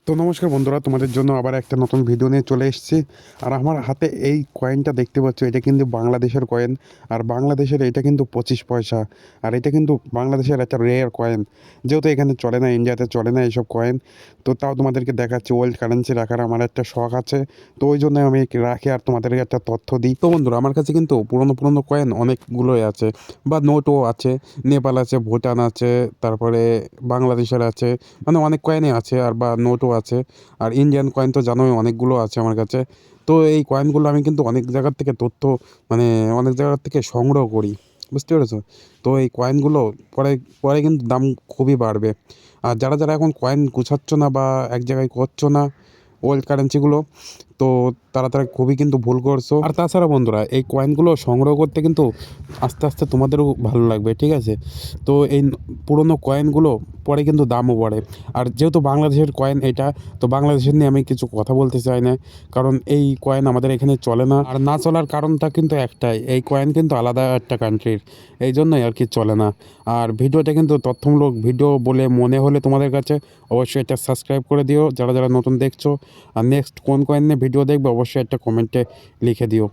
তো নমস্কার বন্ধুরা, তোমাদের জন্য আবার একটা নতুন ভিডিও নিয়ে চলে এসেছি। আর আমার হাতে এই কয়েনটা দেখতে পাচ্ছ, এটা কিন্তু বাংলাদেশের কয়েন। আর বাংলাদেশের এটা কিন্তু 25 পয়সা। আর এটা কিন্তু বাংলাদেশের একটা রেয়ার কয়েন, যেহেতু এখানে চলে না, ইন্ডিয়াতে চলে না এইসব কয়েন। তো তাও তোমাদেরকে দেখাচ্ছি, ওয়ার্ল্ড কারেন্সি রাখার আমার একটা শখ আছে। তো ওই জন্য আমি রাখি আর তোমাদেরকে একটা তথ্য দিই। তো বন্ধুরা, আমার কাছে কিন্তু পুরনো পুরনো কয়েন অনেকগুলোই আছে, বা নোটও আছে। নেপাল আছে, ভুটান আছে, তারপরে বাংলাদেশের আছে, মানে অনেক কয়েনই আছে, আর বা নোটও আছে। আর ইন্ডিয়ান কয়েন তো জানোই অনেকগুলো আছে আমার কাছে। তো এই কয়েনগুলো আমি কিন্তু অনেক জায়গার থেকে তথ্য, মানে অনেক জায়গার থেকে সংগ্রহ করি, বুঝতে পেরেছো? তো এই কয়েনগুলো পরে পরে কিন্তু দাম খুবই বাড়বে। আর যারা যারা এখন কয়েন গুছাচ্ছ না বা এক জায়গায় করছো না ওল্ড কারেন্সিগুলো, তো তারা খুবই কিন্তু ভুল করছো। আর তাছাড়া বন্ধুরা, এই কয়েনগুলো সংগ্রহ করতে কিন্তু আস্তে আস্তে তোমাদেরও ভালো লাগবে, ঠিক আছে? তো এই পুরনো কয়েনগুলো পরে কিন্তু দামও বাড়ে। আর যেহেতু বাংলাদেশের কয়েন এটা, তো বাংলাদেশের নিয়ে আমি কিছু কথা বলতে চাই না, কারণ এই কয়েন আমাদের এখানে চলে না। আর না চলার কারণটা কিন্তু একটাই, এই কয়েন কিন্তু আলাদা একটা কান্ট্রির, এই জন্যই আর কি চলে না। আর ভিডিওটা কিন্তু তথ্যমূলক ভিডিও বলে মনে হলে তোমাদের কাছে, অবশ্যই এটা সাবস্ক্রাইব করে দিও যারা যারা নতুন দেখছো। আর নেক্সট কোন কয়েন নিয়ে ভিডিও দেখবে অবশ্যই একটা কমেন্টে লিখে দিও।